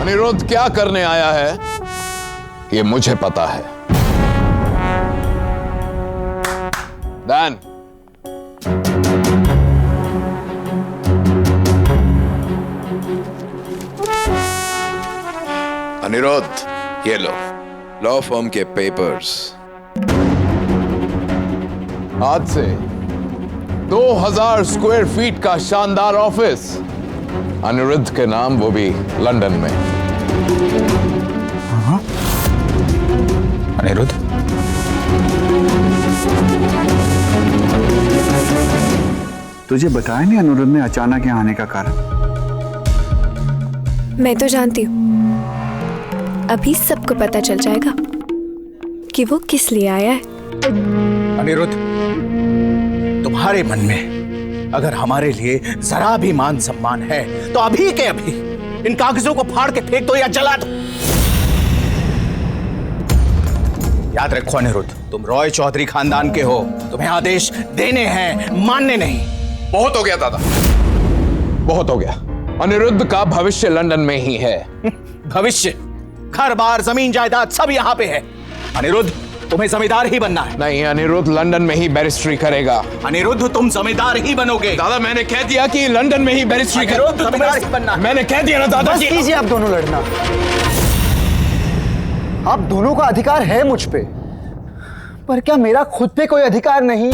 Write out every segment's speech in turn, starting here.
अनिरुद्ध क्या करने आया है ये मुझे पता है। डैन, अनिरुद्ध, ये लो लॉ फर्म के पेपर्स। आज से 2000 स्क्वायर फीट का शानदार ऑफिस अनिरुद्ध के नाम, वो भी लंदन में। अनिरुद्ध, तुझे बताया नहीं अनिरुद्ध ने अचानक यहाँ आने का कारण? मैं तो जानती हूँ, अभी सबको पता चल जाएगा कि वो किस लिए आया है। अनिरुद्ध, तुम्हारे मन में अगर हमारे लिए जरा भी मान सम्मान है तो अभी के अभी इन कागजों को फाड़ के फेंक दो या जला दो। याद रखो अनिरुद्ध, तुम रॉय चौधरी खानदान के हो, तुम्हें आदेश देने हैं, मानने नहीं। बहुत हो गया दादा, बहुत हो गया। अनिरुद्ध का भविष्य लंदन में ही है। भविष्य, घर बार, जमीन जायदाद सब यहाँ पे है। अनिरुद्ध, तुम्हें जमींदार ही बनना है। नहीं, अनिरुद्ध लंदन में ही बैरिस्ट्री करेगा। अनिरुद्ध, तुम जमींदार ही बनोगे। दादा, मैंने कह दिया कि लंदन में ही बैरिस्ट्री करेगा। जमींदार ही बनना है। मैंने कह दिया ना दादा। बस कीजिए आप दोनों लड़ना। आप दोनों का अधिकार है मुझ पे, पर क्या मेरा खुद पे कोई अधिकार नहीं?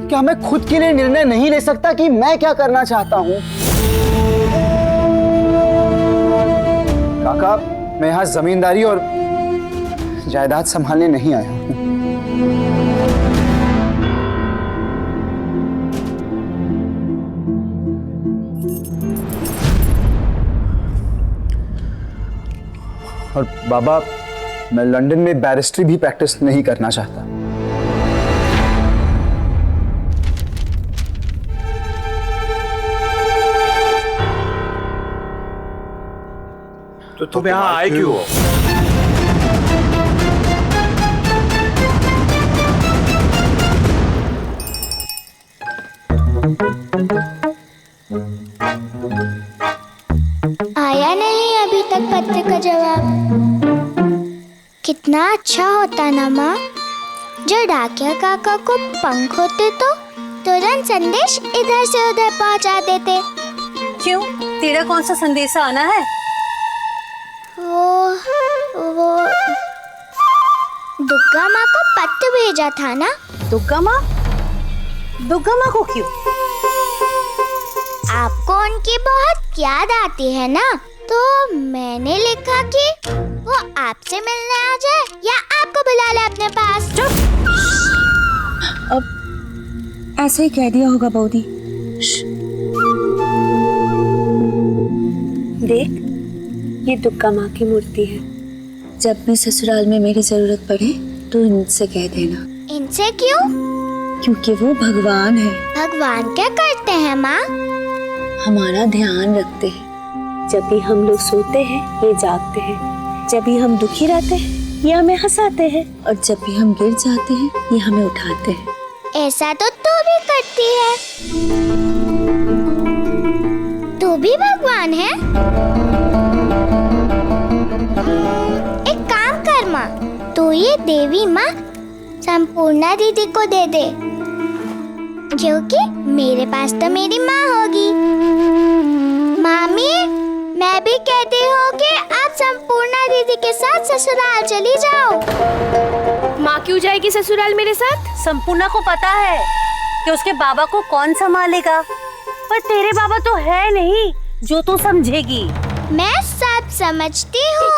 क्या मैं खुद के लिए निर्णय नहीं ले सकता कि मैं क्या करना चाहता हूं? काका, मैं यहां जमींदारी और जायदाद संभालने नहीं आया हूं। और बाबा, मैं लंदन में बैरिस्ट्री भी प्रैक्टिस नहीं करना चाहता। तो तुम यहाँ आए क्यों हो? आया नहीं अभी तक पत्र का जवाब। कितना अच्छा होता ना माँ, जो डाकिया काका को पंख होते तो तुरंत संदेश इधर से उधर पहुँचा देते। क्यों, तेरा कौन सा संदेश आना है? वो दुर्गा माँ को पत्र भेजा था ना। दुर्गा माँ? दुर्गा माँ को क्यों? आपको उनकी बहुत याद आती है ना, तो मैंने लिखा कि वो आपसे मिलने आ जाए या आपको बुला ले अपने पास। चुप। अब ऐसे ही कह दिया होगा बौदी। देख, ये दुर्गा माँ की मूर्ति है। जब भी ससुराल में मेरी जरूरत पड़े तो इनसे कह देना। इनसे क्यों? क्योंकि वो भगवान है। भगवान क्या करते हैं माँ? हमारा ध्यान रखते हैं। जब भी हम लोग सोते हैं ये जागते हैं, जब भी हम दुखी रहते हैं ये हमें हंसाते हैं, और जब भी हम गिर जाते हैं ये हमें उठाते हैं। ऐसा तो तू भी करती है। तू भी भगवान है? एक काम कर माँ, तू ये देवी माँ संपूर्णा दीदी को दे दे, क्योंकि मेरे पास तो मेरी माँ होगी। मामी, मैं भी कहती हूँ कि आप संपूर्णा दीदी के साथ ससुराल चली जाओ। माँ क्यों जाएगी ससुराल मेरे साथ? संपूर्णा को पता है कि उसके बाबा को कौन संभालेगा, पर तेरे बाबा तो है नहीं जो तू समझेगी। मैं सब समझती हूँ।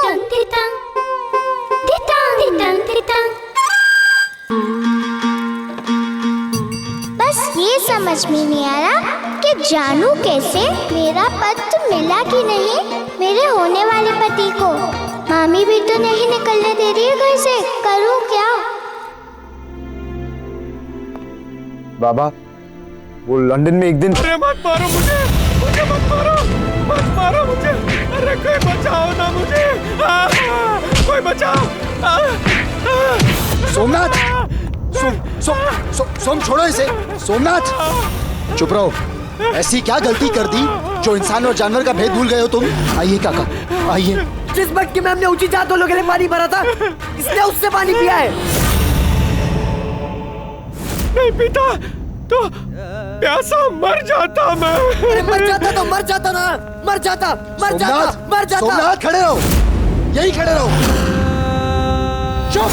बस ये समझ में नहीं आ रहा कि जानू कैसे मेरा पत्र मिला कि नहीं मेरे होने वाले पति को। मामी भी तो नहीं निकलने दे रही है घर से, करूँ क्या? बाबा, वो लंदन में एक दिन। अरे मत मारो मुझे, मुझे मत मारो, मत मारो मुझे। अरे कोई बचाओ ना मुझे, कोई बचाओ। सोमनाथ, सोम छोड़ो इसे। सोमनाथ, चुप रहो। ऐसी क्या गलती कर दी जो इंसान और जानवर का भेद भूल गए हो तुम। आइए काका, आइए। जिस मटके में हमने ऊंची जात वालों के लिए पानी भरा था, इसने उससे पानी पिया है। नहीं पीता तो प्यासा मर जाता मैं। अरे मर जाता तो मर जाता ना, मर जाता, मर जाता, मर जाता। सोमनाथ खड़े रहो, यही खड़े रहो। चुप।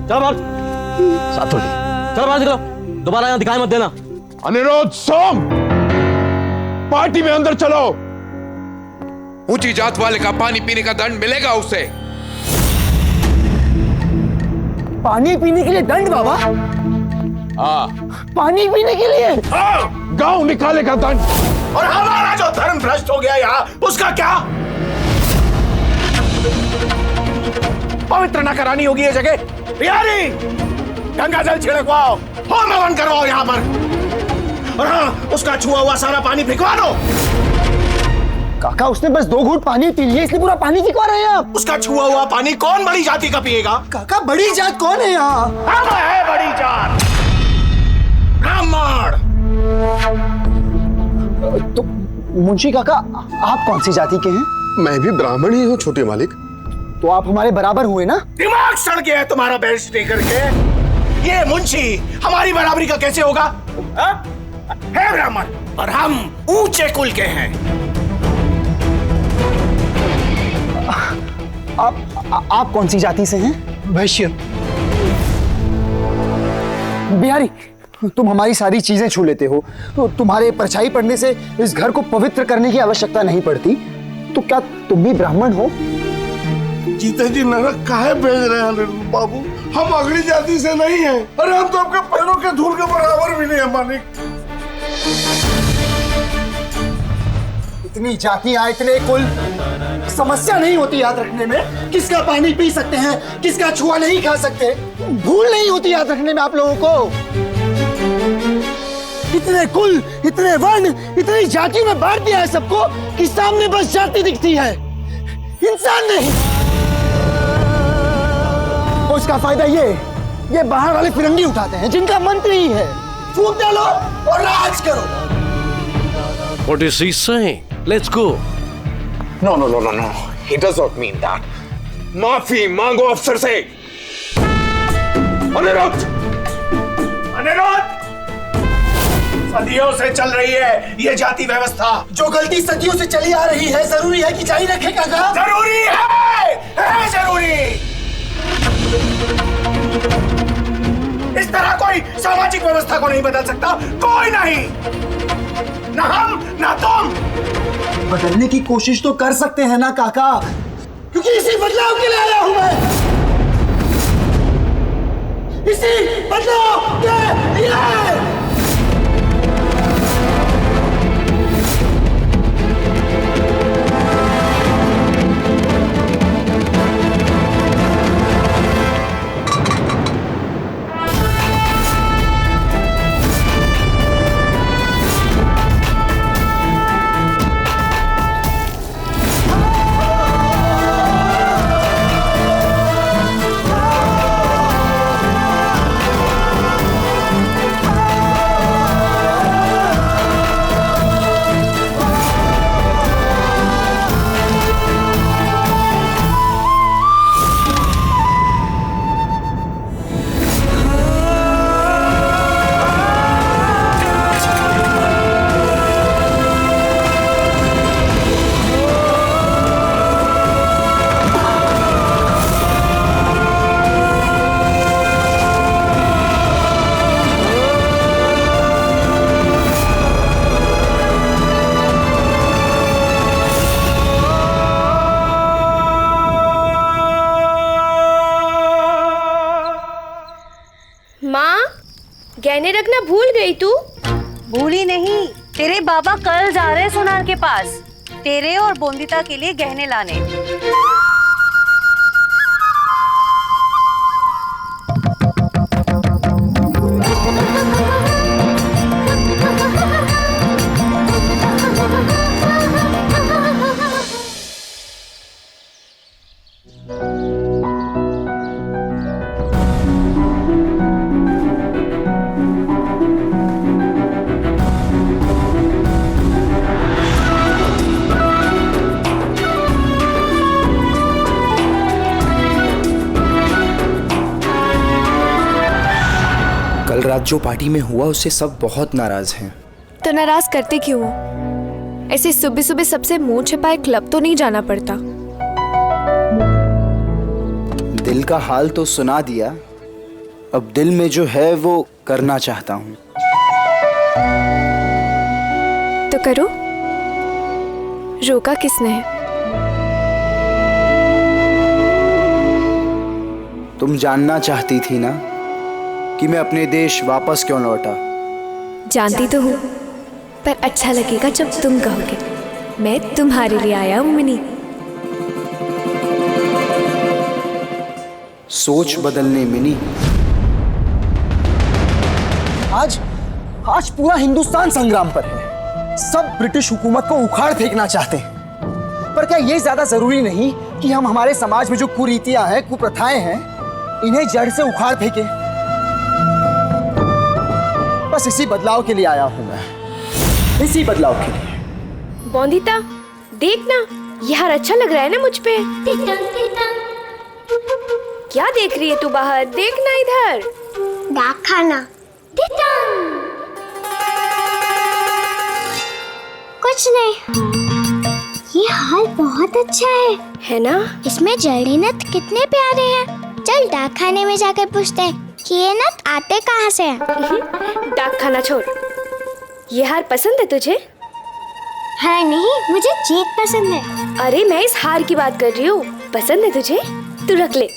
चलो बाहर, चलो बाहर निकलो, दोबारा यहाँ दिखाई मत देना। अनिरुद्ध, सोम, पार्टी में अंदर चलो। ऊंची जात वाले का पानी पीने का दंड मिलेगा उसे। पानी पीने के लिए दंड बाबा? हाँ, पानी पीने के लिए? गांव निकालेगा दंड। और हमारा जो धर्म भ्रष्ट हो गया यहाँ, उसका क्या? पवित्र न करानी होगी ये जगह। बिहारी, गंगा जल छिड़कवाओ, होम हवन करवाओ यहाँ पर। और हाँ, उसका छुआ हुआ सारा पानी फेंकवा दो। काका, उसने बस 2 घूंट पानी पी लिए, इसलिए पूरा पानी फेंकवा रहे हैं आप। उसका छुआ हुआ पानी कौन बड़ी जाति का पिएगा? काका, बड़ी जात कौन है यहाँ? हम है बड़ी जात, ब्राह्मण। तो मुंशी काका, आप कौन सी जाति के हैं? मैं भी ब्राह्मण ही हूँ छोटे मालिक। तो आप हमारे बराबर हुए ना? दिमाग सड़ गया है तुम्हारा बेइज्जती करके। ये मुंशी हमारी बराबरी का कैसे होगा? है ब्राह्मण और हम ऊंचे कुल के हैं। आप कौन सी जाति से हैं? वैश्य। बिहारी, तुम हमारी सारी चीजें छू लेते हो, तो तुम्हारे परछाई पड़ने से इस घर को पवित्र करने की आवश्यकता नहीं पड़ती। तो क्या तुम भी ब्राह्मण हो? जीते जी नरक काहे भेज रहे हैं अनिरुद्ध बाबू? हम अगली जाति से नहीं हैं। अरे हम तो आपके पैरों के धूल के बराबर भी नहीं है मालिक। इतनी जातियां, इतने कुल, समस्या नहीं होती याद रखने में। किसका पानी पी सकते हैं, किसका छुआ नहीं खा सकते, भूल नहीं होती याद रखने में आप लोगों को। इतने कुल, इतने वर्ण, इतनी जाति में बांट दिया है सबको कि सामने बस जाति दिखती है, इंसान नहीं। और उसका फायदा ये बाहर वाले फिरंगी उठाते हैं, जिनका मंत्री ही है। फूंक डालो और राज करो। What is he saying? Let's go. No. He does not mean that. माफी मांगो अफसर से। अनिरुद्ध, सदियों से चल रही है ये जाति व्यवस्था। जो गलती सदियों से चली आ रही है, जरूरी है कि जारी रखे काका? जरूरी है जरूरी। इस तरह कोई सामाजिक व्यवस्था को नहीं बदल सकता, कोई नहीं। ना हम ना तुम। बदलने की कोशिश तो कर सकते हैं ना काका, क्योंकि इसी बदलाव के लिए आया हूं मैं। इसी बदलाव के लिए। गहने रखना भूल गई तू? भूली नहीं, तेरे बाबा कल जा रहे हैं सोनार के पास, तेरे और बोंदिता के लिए गहने लाने। कल रात जो पार्टी में हुआ उससे सब बहुत नाराज हैं। तो नाराज करते क्यों हो? ऐसे सुबह सुबह सबसे मुंह छिपाए क्लब तो नहीं जाना पड़ता। दिल का हाल तो सुना दिया, अब दिल में जो है वो करना चाहता हूँ। तो करो, रोका किसने है? तुम जानना चाहती थी ना कि मैं अपने देश वापस क्यों लौटा। जानती तो हूँ, पर अच्छा लगेगा जब तुम कहोगे मैं तुम्हारे लिए आया हूँ मिनी। सोच बदलने मिनी। आज पूरा हिंदुस्तान संग्राम पर है। सब ब्रिटिश हुकूमत को उखाड़ फेंकना चाहते हैं। पर क्या ये ज्यादा जरूरी नहीं कि हम हमारे समाज में जो कुरीतियां हैं, कुप्रथाएं हैं, इन्हें जड़ से उखाड़ फेंके? बस इसी बदलाव के लिए आया हूं मैं, इसी बदलाव के लिए। बॉन्दिता, देख ना, ये हार अच्छा लग रहा है ना मुझ पे। क्या देख रही है तू बाहर? देखना इधर। डाक खाना। कुछ नहीं, ये हाल बहुत अच्छा है ना? इसमें जड़ी नथ कितने प्यारे हैं। चल डाक खाने में जाकर पूछते हैं कि ये नथ आते कहाँ से हैं। डाक खाना छोड़, ये हार पसंद है तुझे? हाँ नहीं, मुझे चेक पसंद है। अरे मैं इस हार की बात कर रही हूँ। पसंद है तुझे? तू रख ले।